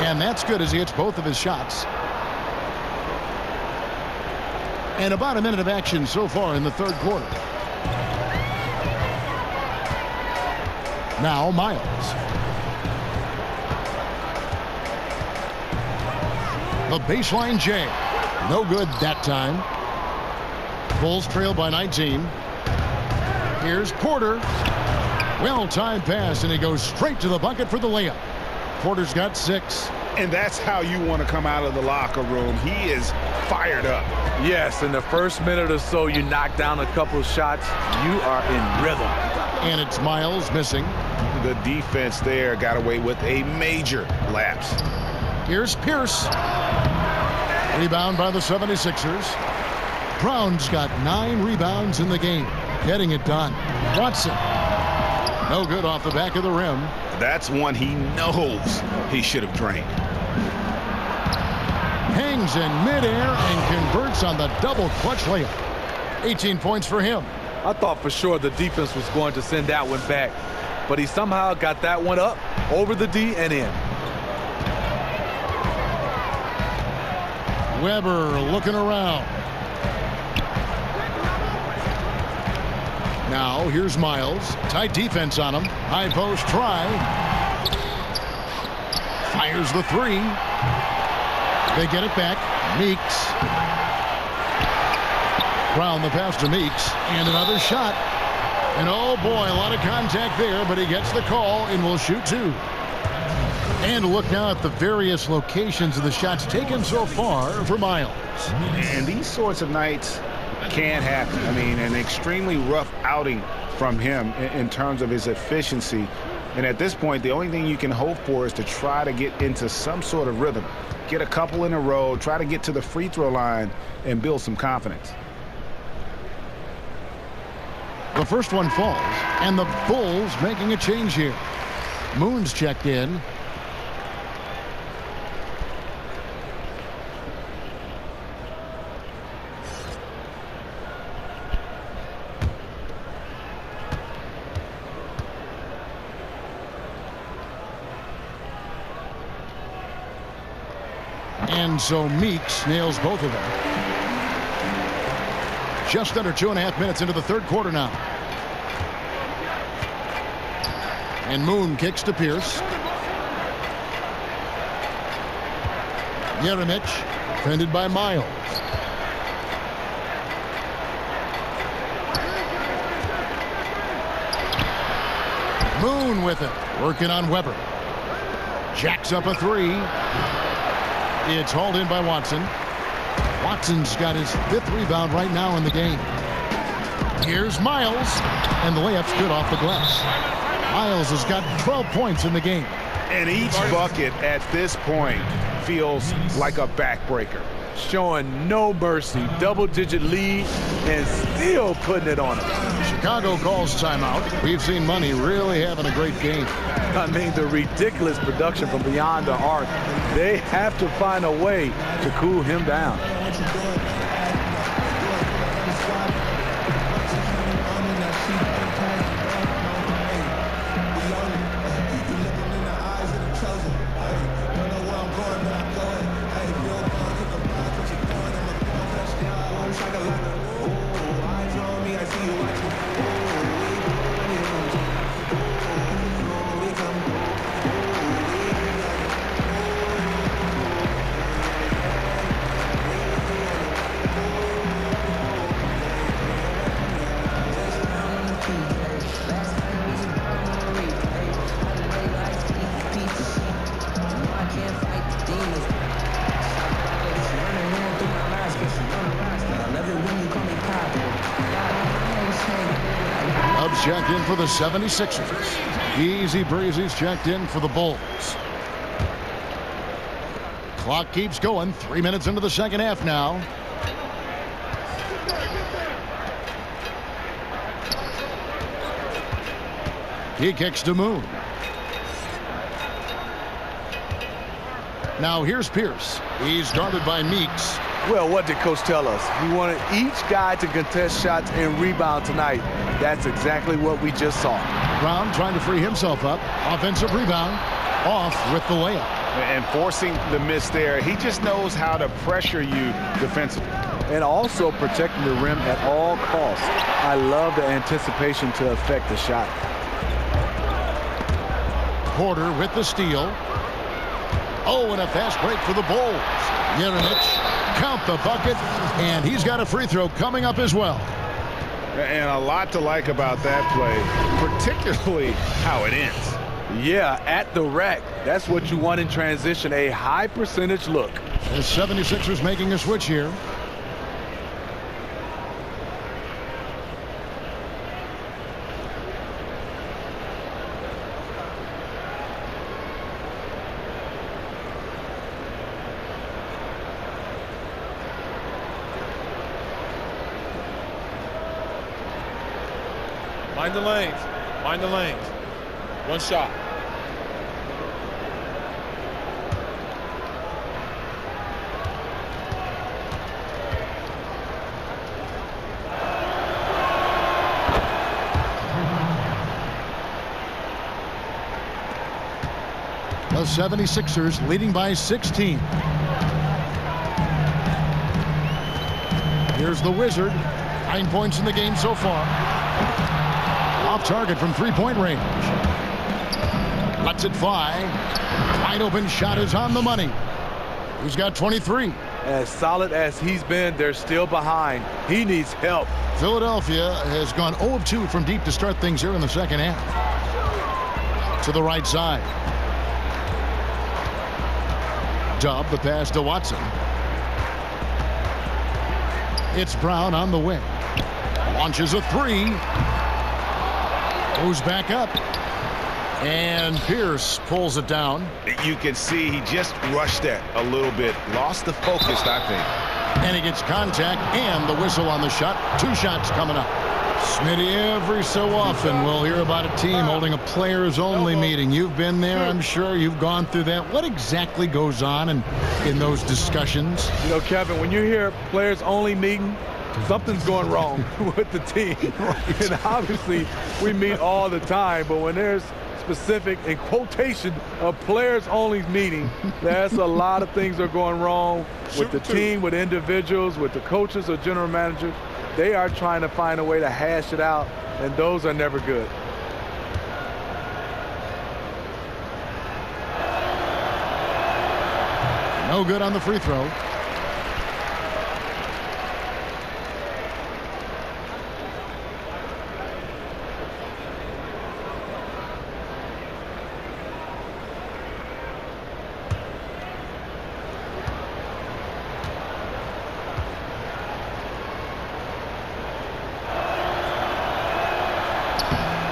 And that's good as he hits both of his shots. And about a minute of action so far in the third quarter. Now Miles. The baseline J. No good that time. Bulls trail by 19. Here's Porter. Well-timed pass, and he goes straight to the bucket for the layup. Porter's got 6. And that's how you want to come out of the locker room. He is fired up. Yes, in the first minute or so, you knock down a couple of shots. You are in rhythm. And it's Miles missing. The defense there got away with a major lapse. Here's Pierce. Rebound by the 76ers. Brown's got 9 rebounds in the game. Getting it done. Watson. No good off the back of the rim. That's one he knows he should have drained. Hangs in midair and converts on the double clutch layup. 18 points for him. I thought for sure the defense was going to send that one back, but he somehow got that one up over the D and in. Weber looking around. Now here's Miles. Tight defense on him. High post try. Fires the 3. They get it back. Meeks. Brown the pass to Meeks. And another shot. And oh boy, a lot of contact there, but he gets the call and will shoot 2. And look now at the various locations of the shots taken so far for Miles. And these sorts of nights can happen. I mean, an extremely rough outing from him in terms of his efficiency. And at this point, the only thing you can hope for is to try to get into some sort of rhythm. Get a couple in a row, try to get to the free throw line, and build some confidence. The first one falls, and the Bulls making a change here. Moon's checked in. And so Meeks nails both of them. Just under 2.5 minutes into the third quarter now. And Moon kicks to Pierce. Jeremic, defended by Miles. Moon with it, working on Weber. Jacks up a 3. It's hauled in by Watson. Watson's got his 5th rebound right now in the game. Here's Miles, and the layup's good off the glass. Miles has got 12 points in the game. And each bucket at this point feels like a backbreaker. Showing no mercy, double-digit lead, and still putting it on him. Chicago calls timeout. We've seen Money really having a great game. I mean, the ridiculous production from beyond the arc. They have to find a way to cool him down. Checked in for the 76ers. Easy Breezy's checked in for the Bulls. Clock keeps going. 3 minutes into the second half now. He kicks to Moon. Now here's Pierce. He's guarded by Meeks. Well, what did Coach tell us? He wanted each guy to contest shots and rebound tonight. That's exactly what we just saw. Brown trying to free himself up. Offensive rebound. Off with the layup. And forcing the miss there, he just knows how to pressure you defensively. And also protecting the rim at all costs. I love the anticipation to affect the shot. Porter with the steal. Oh, and a fast break for the Bulls. Yerenich, count the bucket, and he's got a free throw coming up as well. And a lot to like about that play, particularly how it ends. Yeah, at the rack. That's what you want in transition, a high percentage look. The 76ers making a switch here. Mind the lanes. Mind the lanes. One shot. The 76ers leading by 16. Here's the Wizard. 9 points in the game so far. Off target from three-point range. Lets it fly. Wide open shot is on the money. He's got 23. As solid as he's been, they're still behind. He needs help. Philadelphia has gone 0 of 2 from deep to start things here in the second half. To the right side. Dub the pass to Watson. It's Brown on the wing. Launches a three. Goes back up. And Pierce pulls it down. You can see he just rushed that a little bit. Lost the focus, I think. And he gets contact and the whistle on the shot. 2 shots coming up. Smitty, every so often we'll hear about a team holding a players-only meeting. You've been there, I'm sure. You've gone through that. What exactly goes on in those discussions? You know, Kevin, when you hear players-only meeting, something's going wrong with the team. Right. And obviously, we meet all the time, but when there's specific, in quotation, a players-only meeting, there's a lot of things that are going wrong with the team, with individuals, with the coaches or general managers. They are trying to find a way to hash it out, and those are never good. No good on the free throw.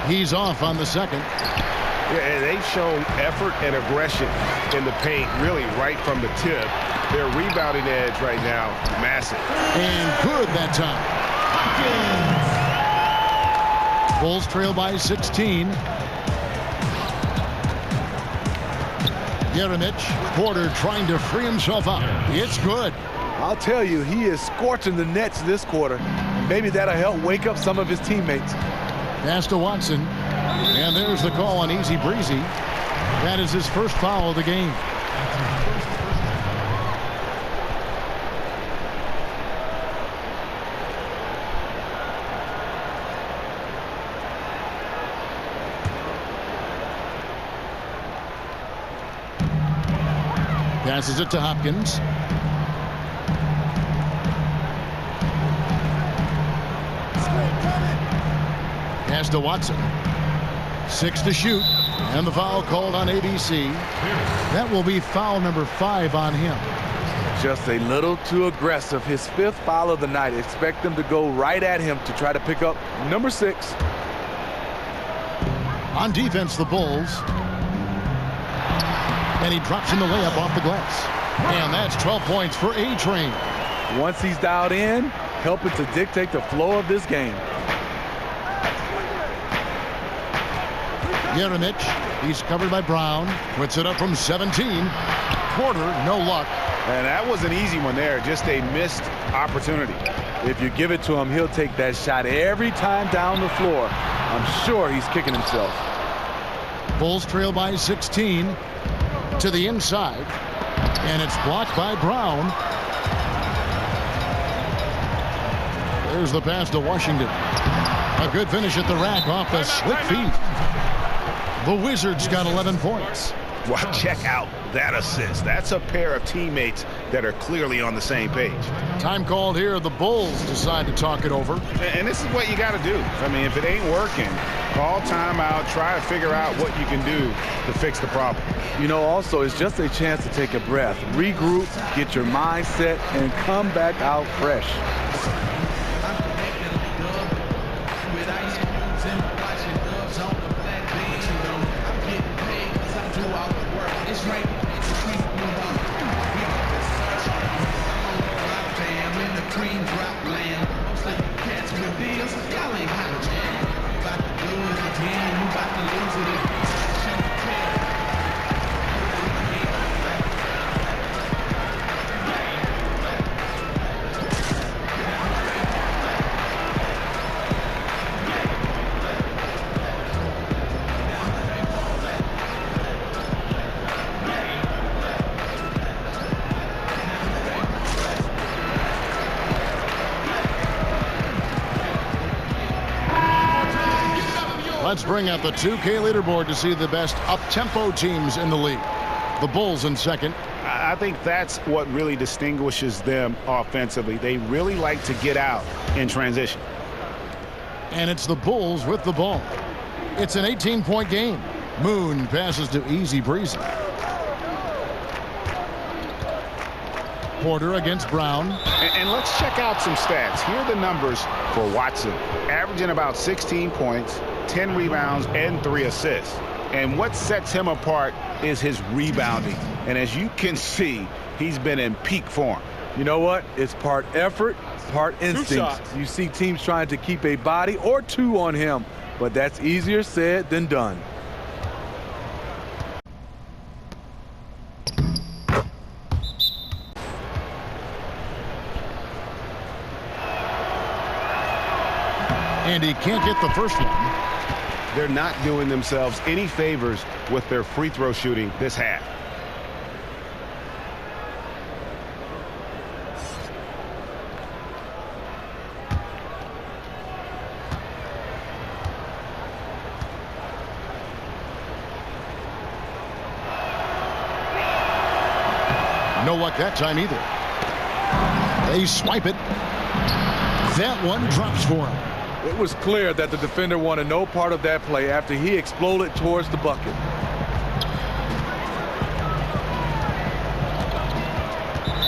He's off on the second. Yeah, they've shown effort and aggression in the paint, really right from the tip. Their rebounding edge right now, massive. And good that time. Bulls trail by 16. Yerenich, Porter trying to free himself up. It's good. I'll tell you, he is scorching the nets this quarter. Maybe that'll help wake up some of his teammates. Pass to Watson. And there's the call on Easy Breezy. That is his first foul of the game. Passes it to Hopkins. Pass to Watson. 6 to shoot. And the foul called on ABC. That will be foul number 5 on him. Just a little too aggressive. His 5th foul of the night. Expect them to go right at him to try to pick up number 6. On defense, the Bulls. And he drops in the layup off the glass. And that's 12 points for A-Train. Once he's dialed in, helping to dictate the flow of this game. Yerenich, he's covered by Brown. Puts it up from 17. Porter, no luck. And that was an easy one there. Just a missed opportunity. If you give it to him, he'll take that shot every time down the floor. I'm sure he's kicking himself. Bulls trail by 16. To the inside. And it's blocked by Brown. There's the pass to Washington. A good finish at the rack off the slick feet. The Wizards got 11 points. Well, check out that assist. That's a pair of teammates that are clearly on the same page. Time called here. The Bulls decide to talk it over. And this is what you got to do. I mean, if it ain't working, call timeout, try to figure out what you can do to fix the problem. You know, also, it's just a chance to take a breath, regroup, get your mind set, and come back out fresh. Let's bring out the 2K leaderboard to see the best up-tempo teams in the league. The Bulls in second. I think that's what really distinguishes them offensively. They really like to get out in transition. And it's the Bulls with the ball. It's an 18-point game. Moon passes to Easy Breezy. Porter against Brown. And let's check out some stats. Here are the numbers for Watson. Averaging about 16 points, 10 rebounds, and 3 assists. And what sets him apart is his rebounding. And as you can see, he's been in peak form. You know what? It's part effort, part instinct. You see teams trying to keep a body or two on him, but that's easier said than done. And he can't get the first one. They're not doing themselves any favors with their free throw shooting this half. No luck that time either. They swipe it. That one drops for him. It was clear that the defender wanted no part of that play after he exploded towards the bucket.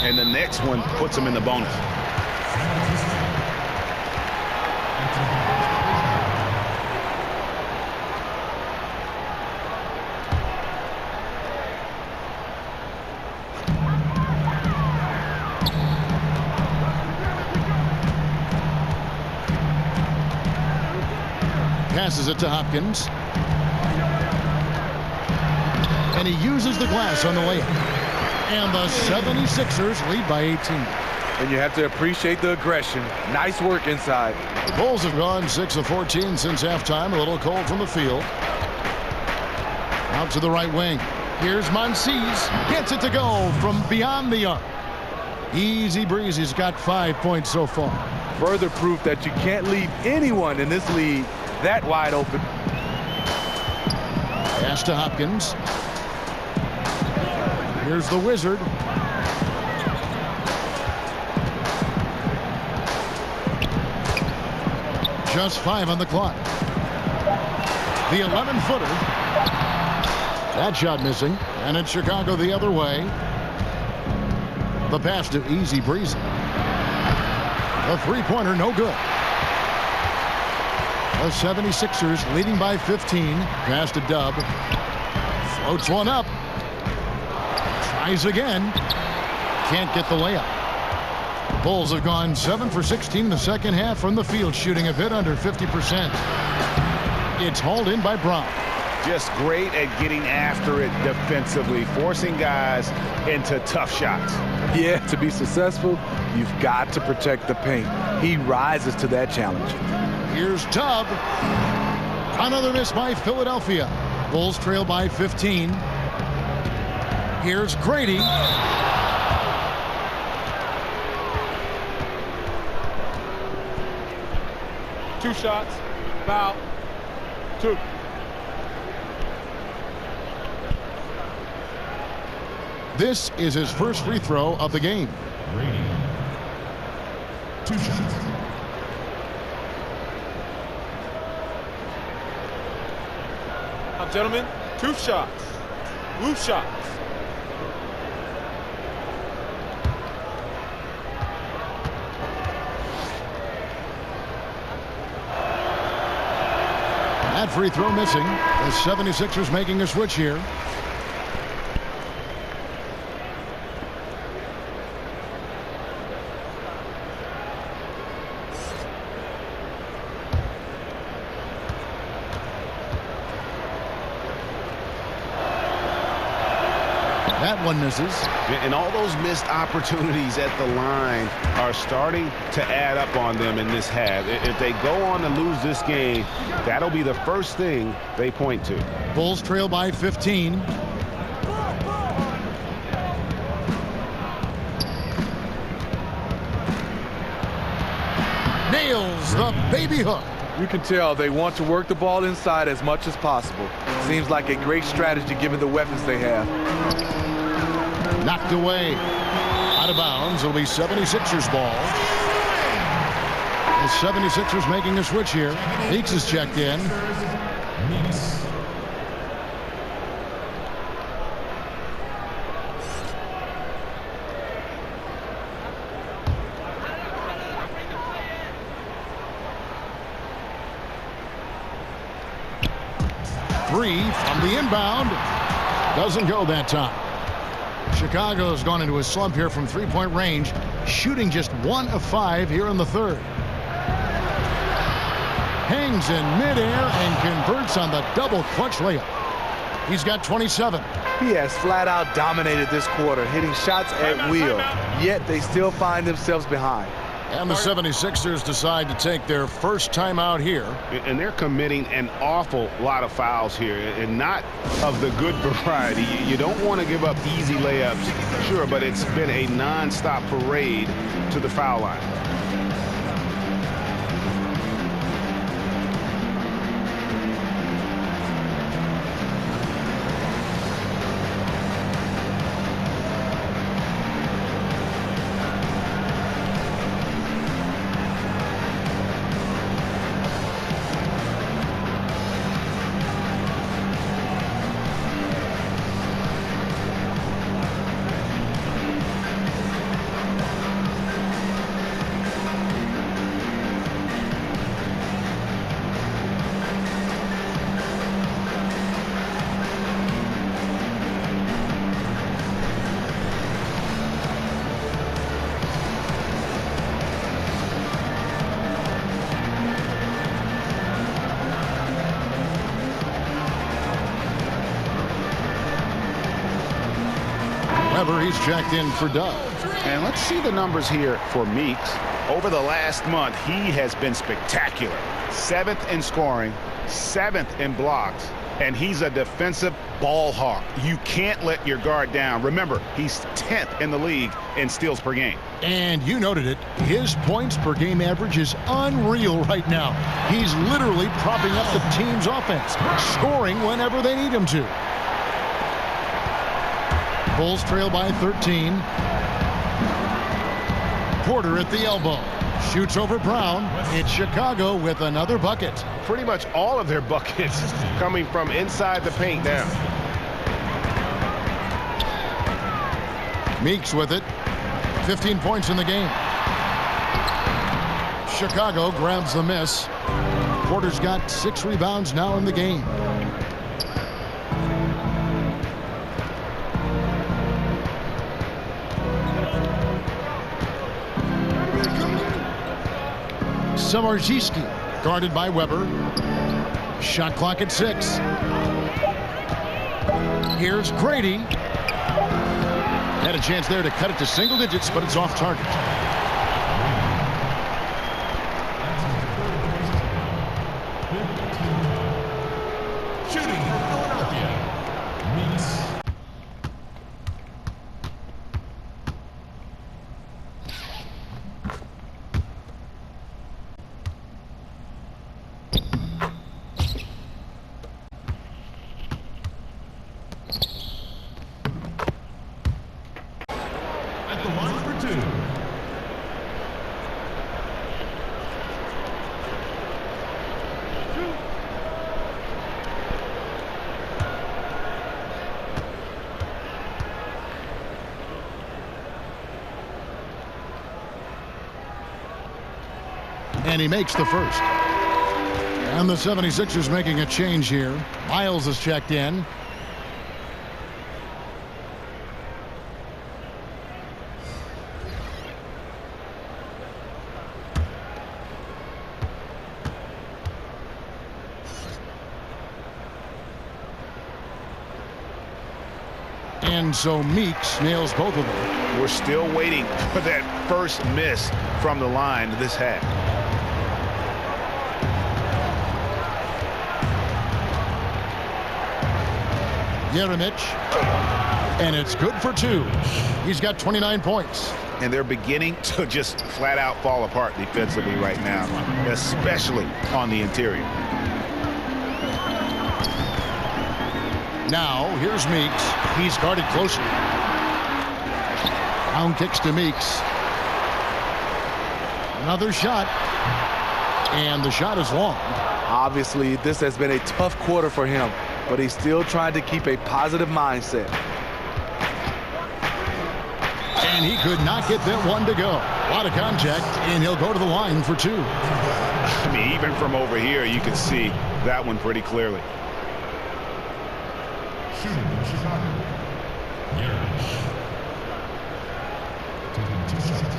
And the next one puts him in the bonus. Passes it to Hopkins. And he uses the glass on the layup. And the 76ers lead by 18. And you have to appreciate the aggression. Nice work inside. The Bulls have gone 6 of 14 since halftime. A little cold from the field. Out to the right wing. Here's Monsees. Gets it to go from beyond the arc. Easy Breezy's got 5 points so far. Further proof that you can't leave anyone in this league that wide open. Pass to Hopkins. Here's the Wizard. Just 5 on the clock. The 11-footer. That shot missing. And it's Chicago the other way. The pass to Easy Breezy. The three-pointer no good. The 76ers leading by 15. Pass to Dub. Floats one up. Tries again. Can't get the layup. Bulls have gone 7 for 16 in the second half from the field, shooting a bit under 50%. It's hauled in by Brown. Just great at getting after it defensively, forcing guys into tough shots. Yeah, to be successful, you've got to protect the paint. He rises to that challenge. Here's Tubb. Another miss by Philadelphia. Bulls trail by 15. Here's Grady. Two shots. Foul. Two. This is his first free throw of the game. Grady. 2 shots. Gentlemen, 2 shots. Blue shots. That free throw missing. The 76ers making a switch here. That one misses. And all those missed opportunities at the line are starting to add up on them in this half. If they go on to lose this game, that'll be the first thing they point to. Bulls trail by 15. Nails the baby hook. You can tell they want to work the ball inside as much as possible. Seems like a great strategy given the weapons they have. Knocked away. Out of bounds. It'll be 76ers ball. The 76ers making a switch here. Meeks is checked in. Meeks. Three from the inbound. Doesn't go that time. Chicago's gone into a slump here from three-point range, shooting just 1 of 5 here in the third. Hangs in midair and converts on the double clutch layup. He's got 27. He has flat out dominated this quarter, hitting shots at will, yet they still find themselves behind. And the 76ers decide to take their first timeout here. And they're committing an awful lot of fouls here, and not of the good variety. You don't want to give up easy layups, sure, but it's been a nonstop parade to the foul line. He's checked in for Doug. And let's see the numbers here for Meeks. Over the last month, he has been spectacular. 7th in scoring, 7th in blocks, and he's a defensive ball hawk. You can't let your guard down. Remember, he's 10th in the league in steals per game. And you noted it. His points per game average is unreal right now. He's literally propping up the team's offense, scoring whenever they need him to. Bulls trail by 13. Porter at the elbow. Shoots over Brown. It's Chicago with another bucket. Pretty much all of their buckets coming from inside the paint now. Meeks with it. 15 points in the game. Chicago grabs the miss. Porter's got 6 rebounds now in the game. Samardziski guarded by Weber. Shot clock at 6. Here's Grady. Had a chance there to cut it to single digits, but it's off target. Shooting for Philadelphia. Meeks. at the line for two. And he makes the first. And the 76ers making a change here. Miles is checked in. And so Meeks nails both of them. We're still waiting for that first miss from the line this half. Jeremic, and it's good for two. He's got 29 points. And they're beginning to just flat out fall apart defensively right now, especially on the interior. Now, here's Meeks. He's guarded closely. Down kicks to Meeks. Another shot. And the shot is long. Obviously, this has been a tough quarter for him, but he's still trying to keep a positive mindset. And he could not get that one to go. A lot of contact, and he'll go to the line for two. I mean, even from over here, you can see that one pretty clearly. Shooting in Chicago. Yelich. Taking 2 shots.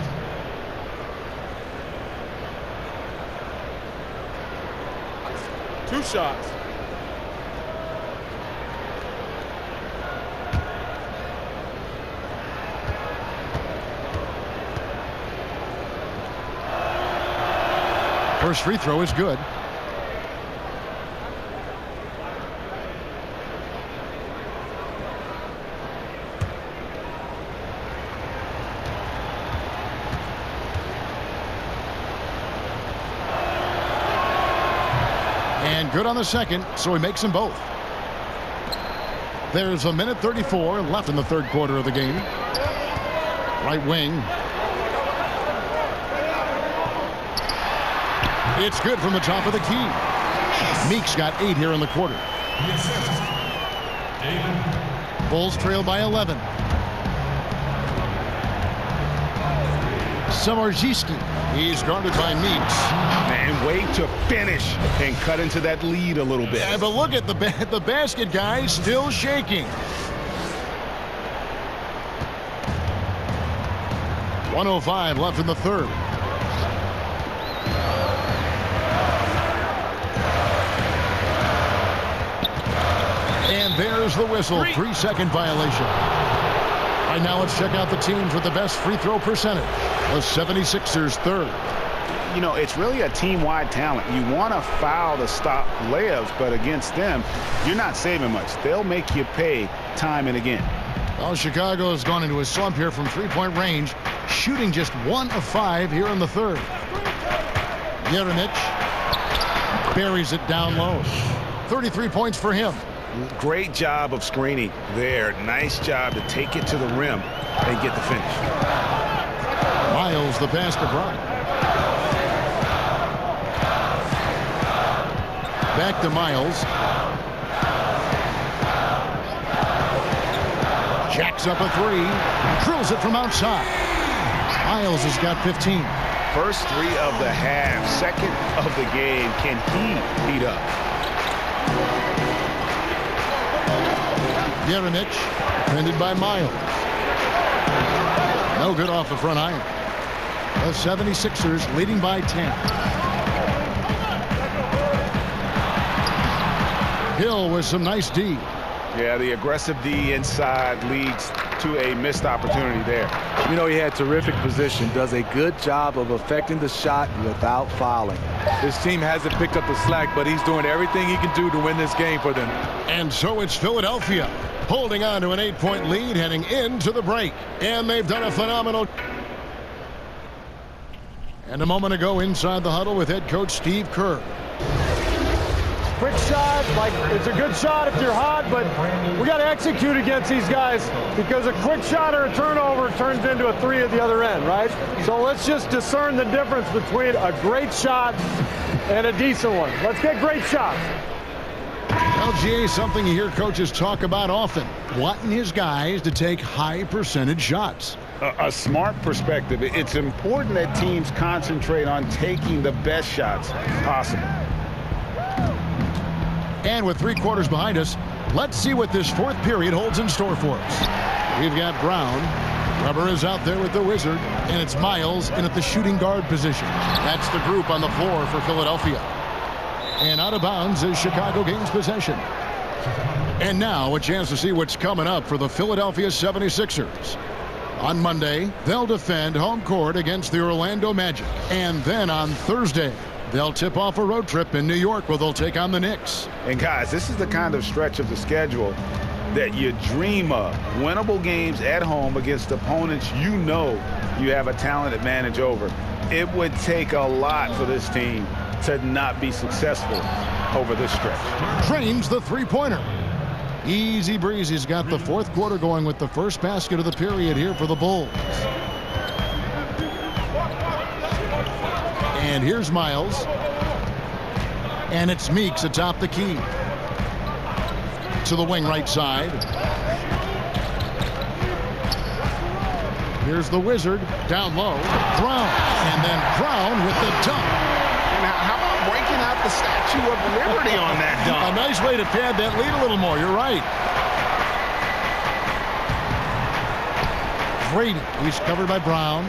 Two shots. First free throw is good. And good on the second, so he makes them both. There's 1:34 left in the third quarter of the game. Right wing. It's good from the top of the key. Meeks got 8 here in the quarter. Bulls trail by 11. Samardziski. He's guarded by Meeks. And wait to finish and cut into that lead a little bit. Yeah, but look at the basket, guys, still shaking. 1:05 left in the third. And there's the whistle. 3-second violation. Right now, let's check out the teams with the best free throw percentage. The 76ers third. You know, it's really a team-wide talent. You want to foul to stop layups, but against them, you're not saving much. They'll make you pay time and again. Well, Chicago has gone into a slump here from three-point range, shooting just 1 of 5 here in the third. Jeremic buries it down low. 33 points for him. Great job of screening there. Nice job to take it to the rim and get the finish. Miles the pass to Bryant. Back to Miles. Jacks up a 3. Drills it from outside. Miles has got 15. First 3 of the half. Second of the game. Can he beat up? Jeremic, defended by Miles. No good off the front iron. The 76ers leading by 10. Hill with some nice D. Yeah, the aggressive D inside leads to a missed opportunity there. You know, he had terrific position, does a good job of affecting the shot without fouling. His team hasn't picked up the slack, but he's doing everything he can do to win this game for them. And so it's Philadelphia holding on to an 8-point lead heading into the break. And they've done a phenomenal. And a moment ago inside the huddle with head coach Steve Kerr. quick shot, like it's a good shot if you're hot, but we got to execute against these guys because a quick shot or a turnover turns into a 3 at the other end, right? So let's just discern the difference between a great shot and a decent one. Let's get great shots. LGA is something you hear coaches talk about often, wanting his guys to take high percentage shots. A smart perspective. It's important that teams concentrate on taking the best shots possible. And with 3 quarters behind us, let's see what this 4th period holds in store for us. We've got Brown. Weber is out there with the Wizard, and it's Miles in at the shooting guard position. That's the group on the floor for Philadelphia. And out of bounds as Chicago gains possession. And now a chance to see what's coming up for the Philadelphia 76ers. On Monday, they'll defend home court against the Orlando Magic. And then on Thursday, they'll tip off a road trip in New York where they'll take on the Knicks. And guys, this is the kind of stretch of the schedule that you dream of. Winnable games at home against opponents you know you have a talent advantage over. It would take a lot for this team to not be successful over this stretch. Drains the three-pointer. Easy breezy's got the 4th quarter going with the first basket of the period here for the Bulls. And here's Miles. And it's Meeks atop the key. To the wing right side. Here's the Wizard. Down low. Brown. And then Brown with the dunk. Now, how about breaking out the Statue of Liberty on that dunk? A nice way to pad that lead a little more. You're right. Brady. He's covered by Brown.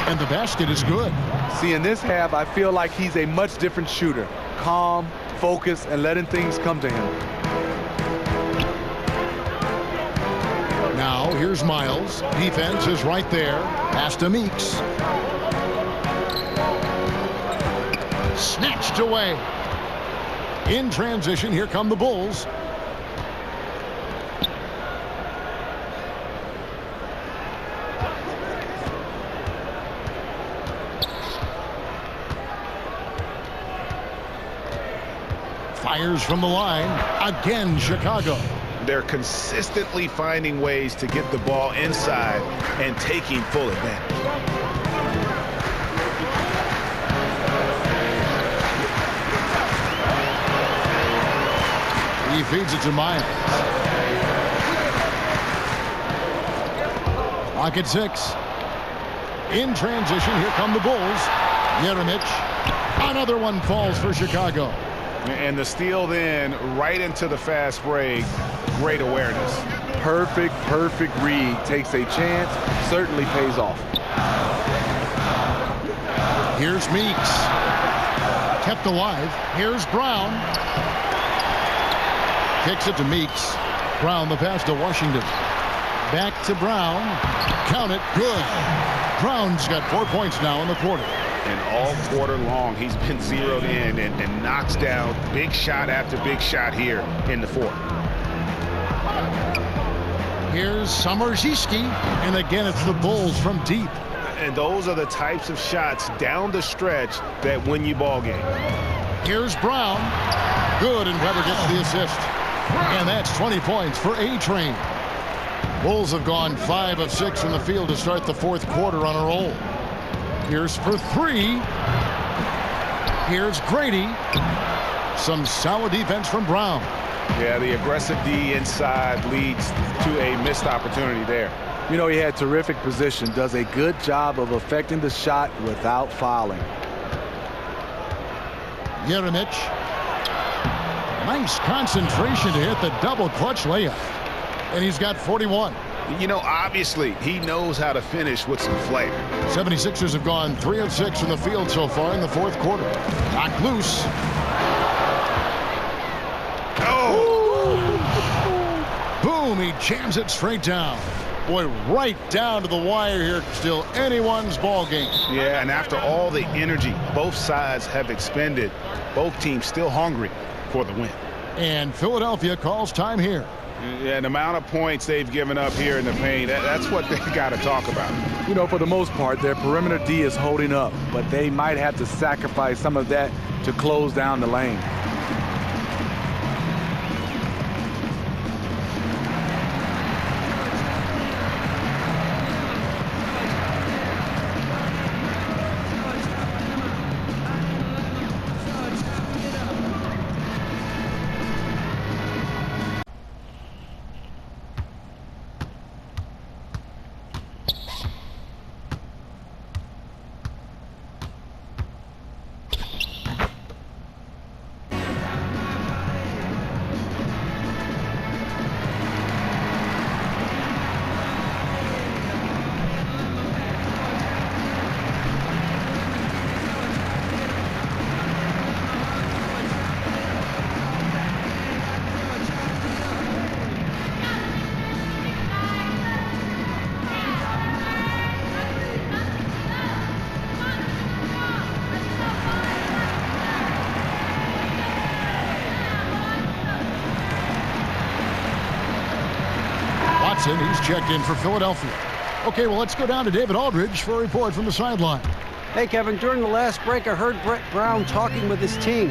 And the basket is good. See, in this half, I feel like he's a much different shooter. Calm, focused, and letting things come to him. Now, here's Miles. Defense is right there. Pass to Meeks. Snatched away. In transition, here come the Bulls. Fires from the line. Again, Chicago. They're consistently finding ways to get the ball inside and taking full advantage. He feeds it to Miles. Clock at 6. In transition, here come the Bulls. Jeremic. Another one falls for Chicago. And the steal then right into the fast break. Great awareness. Perfect read. Takes a chance. Certainly pays off. Here's Meeks. Kept alive. Here's Brown. Kicks it to Meeks. Brown the pass to Washington. Back to Brown. Count it. Good. Brown's got 4 points now in the quarter. And all quarter long, he's been zeroed in and knocks down big shot after big shot here in the 4th. Here's Summerziski. And again, it's the Bulls from deep. And those are the types of shots down the stretch that win you ball games. Here's Brown. Good, and Weber gets the assist. And that's 20 points for A-Train. Bulls have gone 5 of 6 from the field to start the 4th quarter on a roll. Here's for 3. Here's Grady. Some solid defense from Brown. Yeah, the aggressive D inside leads to a missed opportunity there. You know, he had terrific position. Does a good job of affecting the shot without fouling. Jeremic. Nice concentration to hit the double clutch layup. And he's got 41. You know, obviously, he knows how to finish with some flair. 76ers have gone 3 of 6 from the field so far in the 4th quarter. Knocked loose. Oh! Boom, he jams it straight down. Boy, right down to the wire here. Still anyone's ball game. Yeah, and after all the energy both sides have expended, both teams still hungry for the win. And Philadelphia calls time here. Yeah, the amount of points they've given up here in the paint, that's what they've got to talk about. You know, for the most part, their perimeter D is holding up, but they might have to sacrifice some of that to close down the lane. He's checked in for Philadelphia. Okay, well, let's go down to David Aldridge for a report from the sideline. Hey, Kevin, during the last break, I heard Brett Brown talking with his team.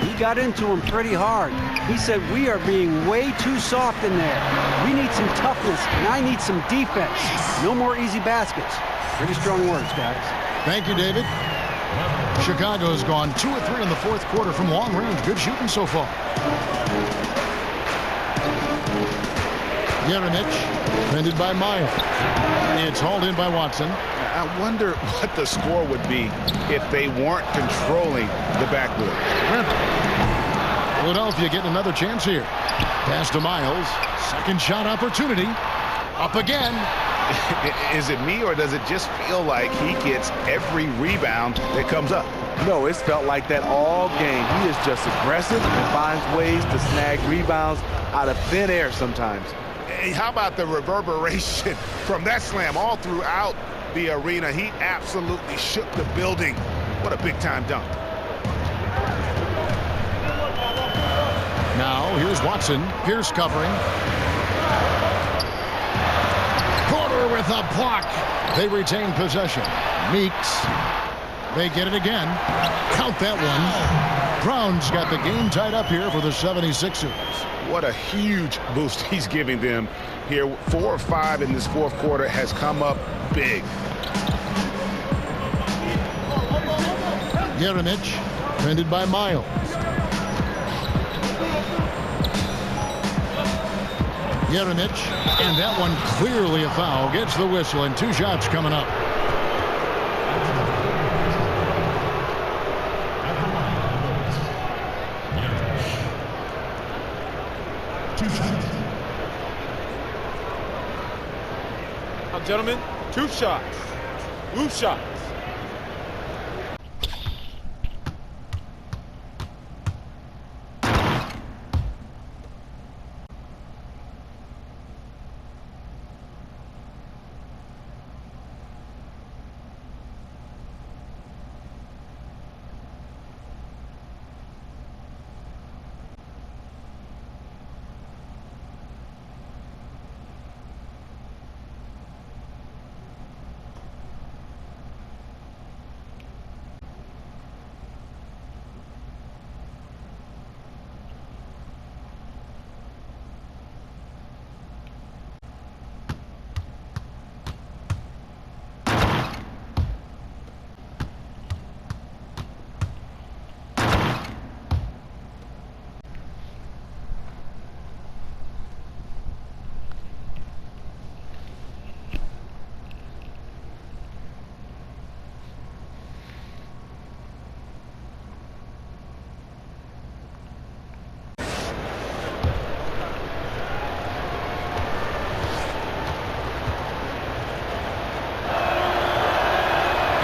He got into him pretty hard. He said, we are being way too soft in there. We need some toughness, and I need some defense. No more easy baskets. Pretty strong words, guys. Thank you, David. Chicago's gone 2 of 3 in the fourth quarter from long range. Good shooting so far. Yerenich, defended by Meyer. It's hauled in by Watson. I wonder what the score would be if they weren't controlling the backboard. Philadelphia getting another chance here. Pass to Miles. Second shot opportunity. Up again. Is it me, or does it just feel like he gets every rebound that comes up? No, it's felt like that all game. He is just aggressive and finds ways to snag rebounds out of thin air sometimes. Hey, how about the reverberation from that slam all throughout the arena? He absolutely shook the building. What a big-time dunk. Now, here's Watson. Pierce covering. Porter with a block. They retain possession. Meeks. They get it again. Count that one. Brown's got the game tied up here for the 76ers. What a huge boost he's giving them here. 4 or 5 in this fourth quarter has come up big. Yerenich, defended by Miles. Yerenich, and that one clearly a foul. Gets the whistle, and 2 shots coming up. Gentlemen, 2 shots. Blue shots.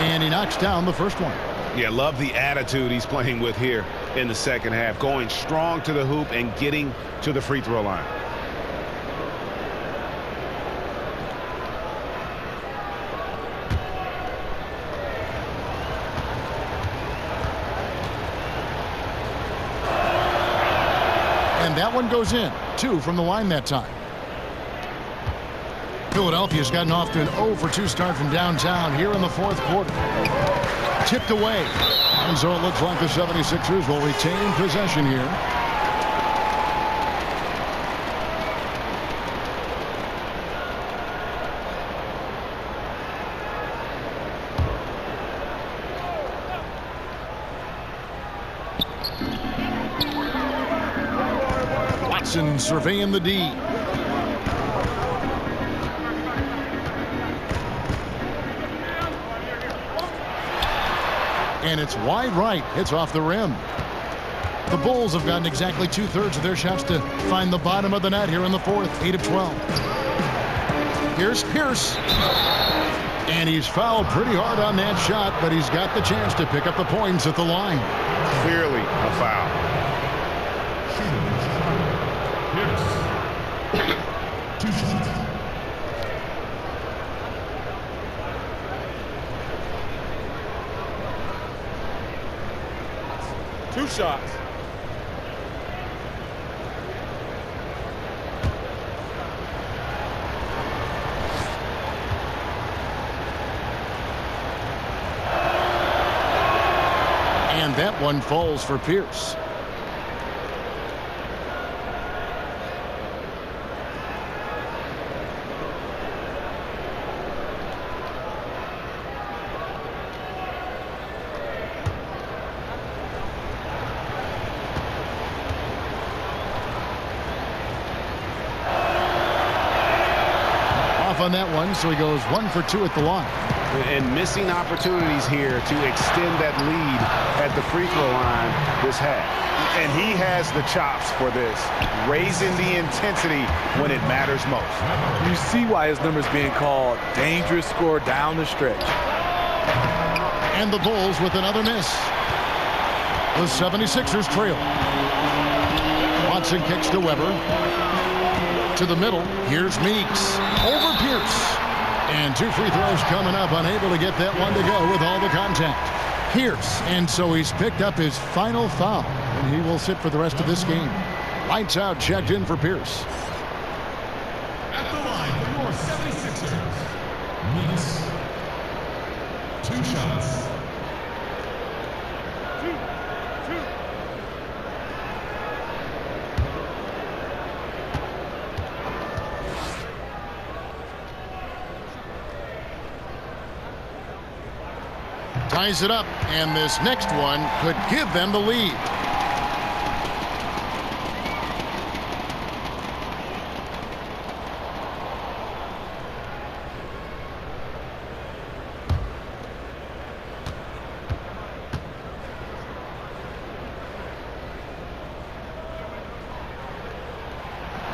And he knocks down the first one. Yeah, love the attitude he's playing with here in the second half. Going strong to the hoop and getting to the free throw line. And that one goes in. 2 from the line that time. Philadelphia's gotten off to an 0-for-2 start from downtown here in the fourth quarter. Tipped away. And so it looks like the 76ers will retain possession here. Watson surveying the D. And it's wide right. Hits off the rim. The Bulls have gotten exactly 2/3 of their shots to find the bottom of the net here in the fourth. 8 of 12. Here's Pierce. And he's fouled pretty hard on that shot, but he's got the chance to pick up the points at the line. Clearly a foul. Pierce. 2 shots. Two shots. And that one falls for Pierce. On that one, so he goes 1 for 2 at the line. And missing opportunities here to extend that lead at the free throw line this half. And he has the chops for this, raising the intensity when it matters most. You see why his number's being called. Dangerous score down the stretch. And the Bulls with another miss. The 76ers trail. Watson kicks to Weber. To the middle. Here's Meeks. Over Pierce. And 2 free throws coming up. Unable to get that one to go with all the contact. Pierce. And so he's picked up his final foul. And he will sit for the rest of this game. Lights out. Checked in for Pierce. At the line for your 76ers. Meeks. 2 shots. Ties it up, and this next one could give them the lead.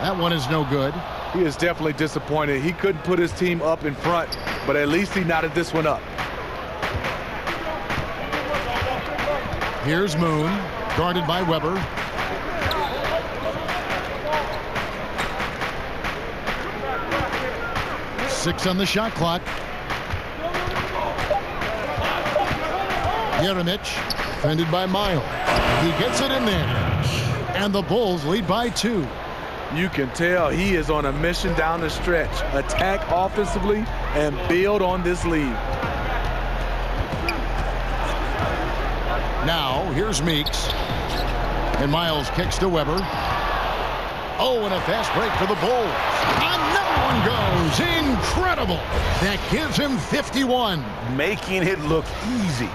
That one is no good. He is definitely disappointed. He couldn't put his team up in front, but at least he knotted this one up. Here's Moon, guarded by Weber. Six on the shot clock. Jeremic, defended by Miles. He gets it in there. And the Bulls lead by 2. You can tell he is on a mission down the stretch. Attack offensively and build on this lead. Now, here's Meeks. And Miles kicks to Weber. Oh, and a fast break for the Bulls. Another one goes. Incredible. That gives him 51. Making it look easy.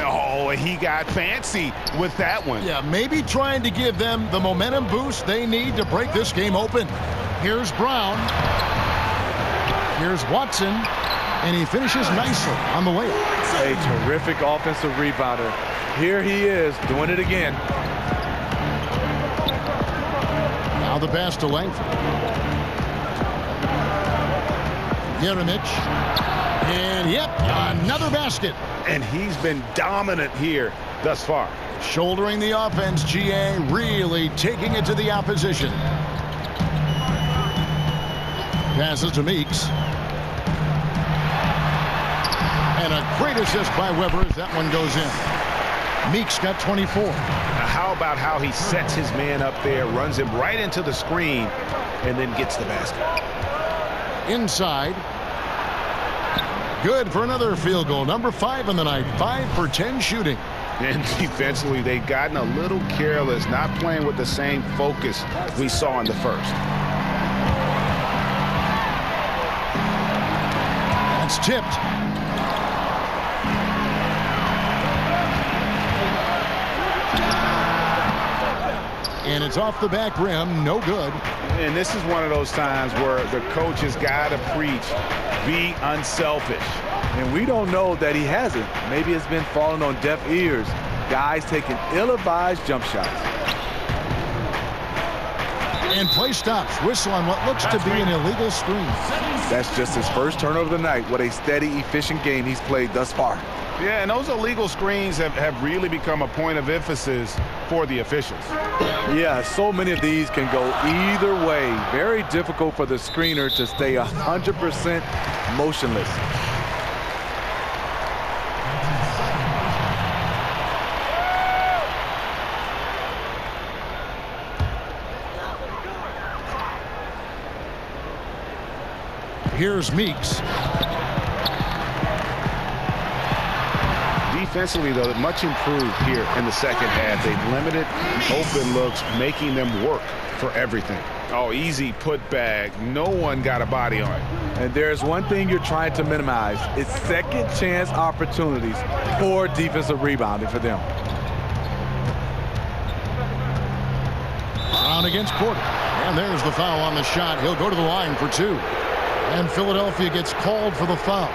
Oh, he got fancy with that one. Yeah, maybe trying to give them the momentum boost they need to break this game open. Here's Brown. Here's Watson. And he finishes nicely on the way. A terrific offensive rebounder. Here he is doing it again. Now the pass to Langford. Jeremic. And yep, another basket. And he's been dominant here thus far. Shouldering the offense, GA really taking it to the opposition. Passes to Meeks. And a great assist by Weber as that one goes in. Meeks got 24. Now, how about how he sets his man up there, runs him right into the screen, and then gets the basket. Inside. Good for another field goal. Number 5 in the night. 5 for 10 shooting. And defensively, they've gotten a little careless, not playing with the same focus we saw in the first. That's tipped. And it's off the back rim. No good. And this is one of those times where the coach has got to preach, be unselfish. And we don't know that he hasn't. Maybe it's been falling on deaf ears. Guys taking ill-advised jump shots. And play stops. Whistle on what looks to be an illegal screen. That's just his first turnover of the night. What a steady, efficient game he's played thus far. Yeah, and those illegal screens have really become a point of emphasis for the officials. Yeah, so many of these can go either way. Very difficult for the screener to stay 100% motionless. Here's Meeks. Defensively, though, much improved here in the second half. They've limited open looks, making them work for everything. Oh, easy putback. No one got a body on it. And there's one thing you're trying to minimize. It's second chance opportunities for defensive rebounding for them. Brown against Porter. And there's the foul on the shot. He'll go to the line for 2. And Philadelphia gets called for the foul.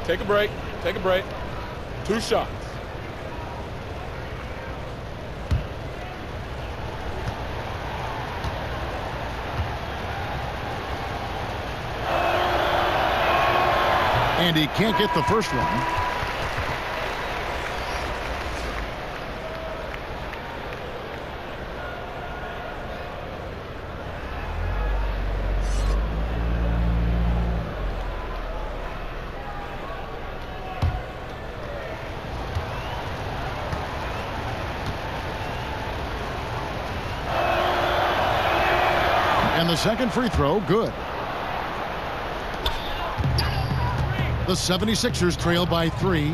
Take a break. Take a break. 2 shots. And he can't get the first one. And the second free throw, good. The 76ers trail by 3.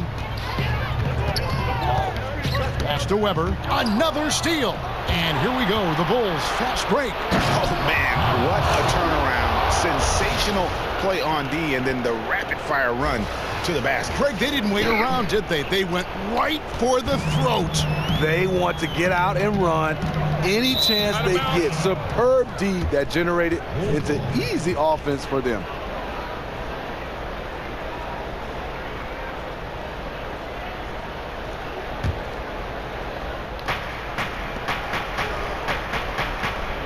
Pass to Weber. Another steal. And here we go. The Bulls fast break. Oh, man, what a turnaround. Sensational play on D, and then the rapid-fire run to the basket. Craig, they didn't wait around, did they? They went right for the throat. They want to get out and run any chance they get. Superb D that generated into easy offense for them.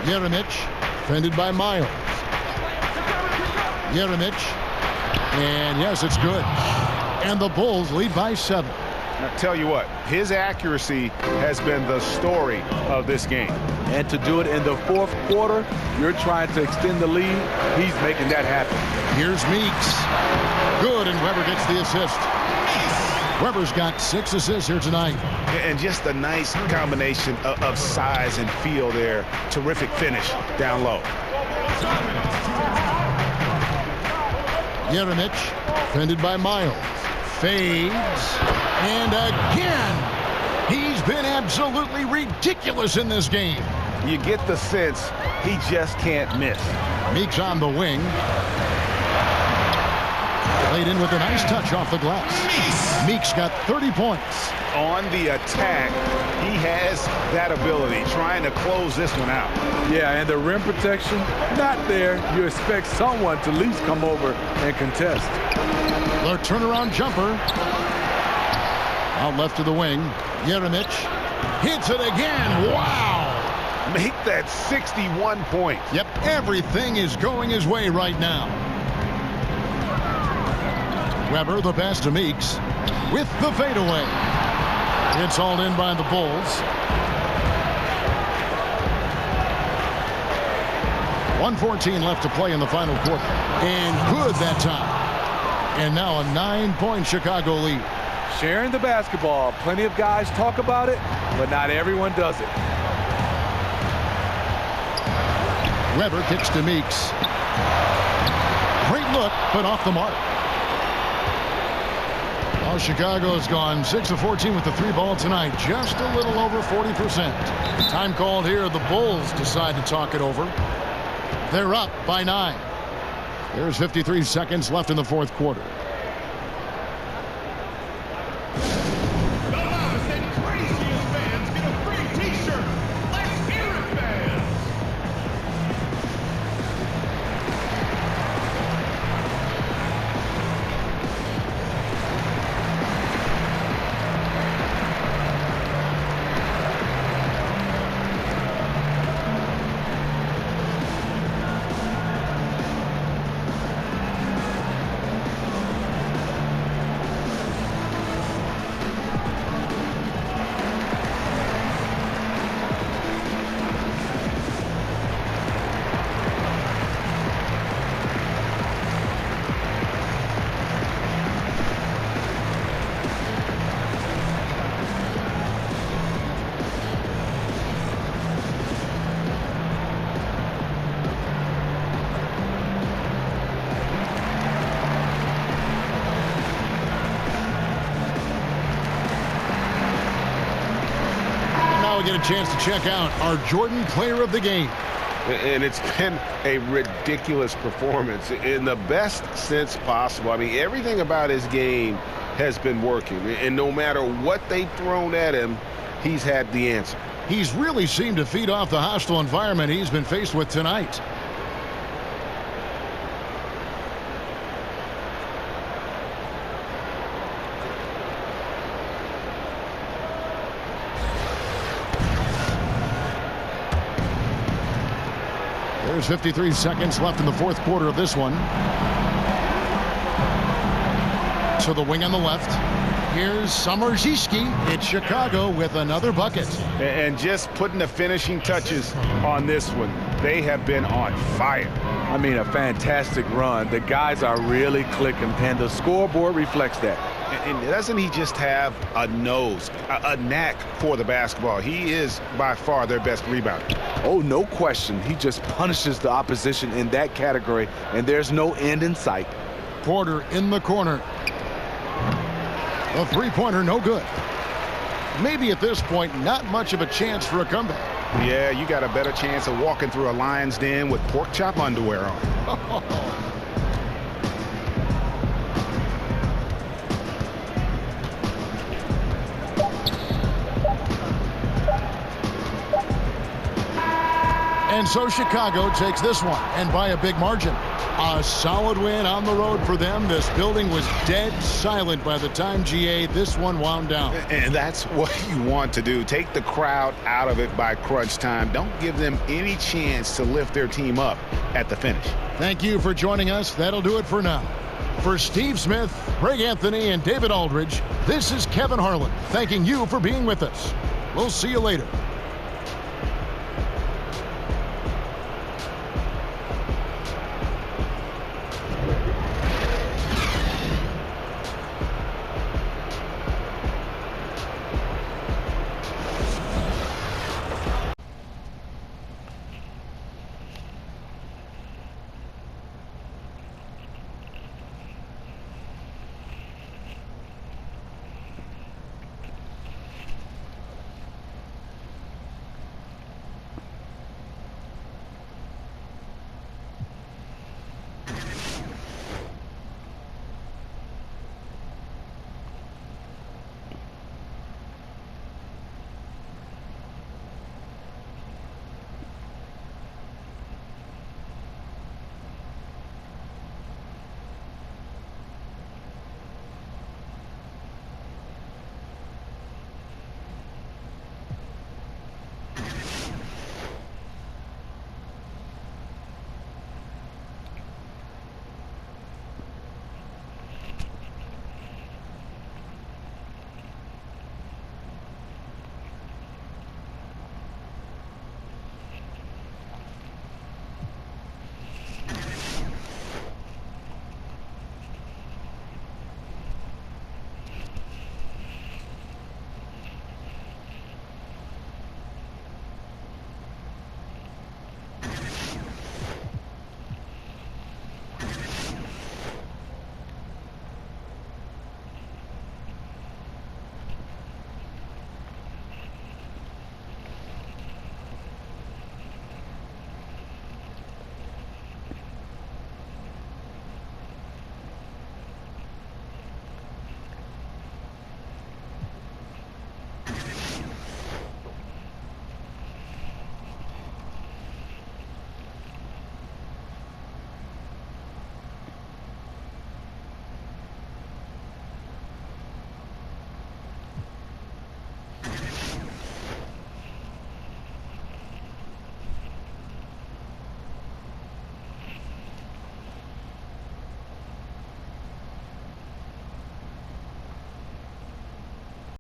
Jeremic, defended by Miles. Jeremic, and yes, it's good. And the Bulls lead by 7. Now, tell you what, his accuracy has been the story of this game. And to do it in the fourth quarter, you're trying to extend the lead. He's making that happen. Here's Meeks. Good, and Weber gets the assist. Weber's got 6 assists here tonight. And just a nice combination of size and feel there. Terrific finish down low. Jeremic, defended by Miles. Fades. And again, he's been absolutely ridiculous in this game. You get the sense he just can't miss. Meeks on the wing. Laid in with a nice touch off the glass. Meeks got 30 points. On the attack, he has that ability, trying to close this one out. Yeah, and the rim protection, not there. You expect someone to at least come over and contest. Their turnaround jumper. Out left to the wing. Jeremic hits it again. Wow. Make that 61 points. Yep, everything is going his way right now. Weber, the pass to Meeks with the fadeaway. It's hauled in by the Bulls. 1:14 left to play in the final quarter. And good that time. And now a 9-point Chicago lead. Sharing the basketball. Plenty of guys talk about it, but not everyone does it. Weber kicks to Meeks. Great look, but off the mark. Well, Chicago's gone 6 of 14 with the 3-ball tonight. Just a little over 40%. Time called here. The Bulls decide to talk it over. They're up by 9. There's 53 seconds left in the fourth quarter. The loudest and craziest fans get a free t-shirt. Let's hear it, fans. We get a chance to check out our Jordan Player of the Game. And it's been a ridiculous performance in the best sense possible. I mean, everything about his game has been working. And no matter what they've thrown at him, he's had the answer. He's really seemed to feed off the hostile environment he's been faced with tonight. There's 53 seconds left in the fourth quarter of this one. To the wing on the left. Here's Summerziski. It's Chicago with another bucket. And just putting the finishing touches on this one. They have been on fire. I mean, a fantastic run. The guys are really clicking, and the scoreboard reflects that. And doesn't he just have a nose, a knack for the basketball? He is by far their best rebounder. Oh, no question. He just punishes the opposition in that category, and there's no end in sight. Porter in the corner. A three-pointer, no good. Maybe at this point, not much of a chance for a comeback. Yeah, you got a better chance of walking through a lion's den with pork chop underwear on. And so Chicago takes this one, and by a big margin. A solid win on the road for them. This building was dead silent by the time, GA, this one wound down. And that's what you want to do. Take the crowd out of it by crunch time. Don't give them any chance to lift their team up at the finish. Thank you for joining us. That'll do it for now. For Steve Smith, Greg Anthony, and David Aldridge, this is Kevin Harlan thanking you for being with us. We'll see you later.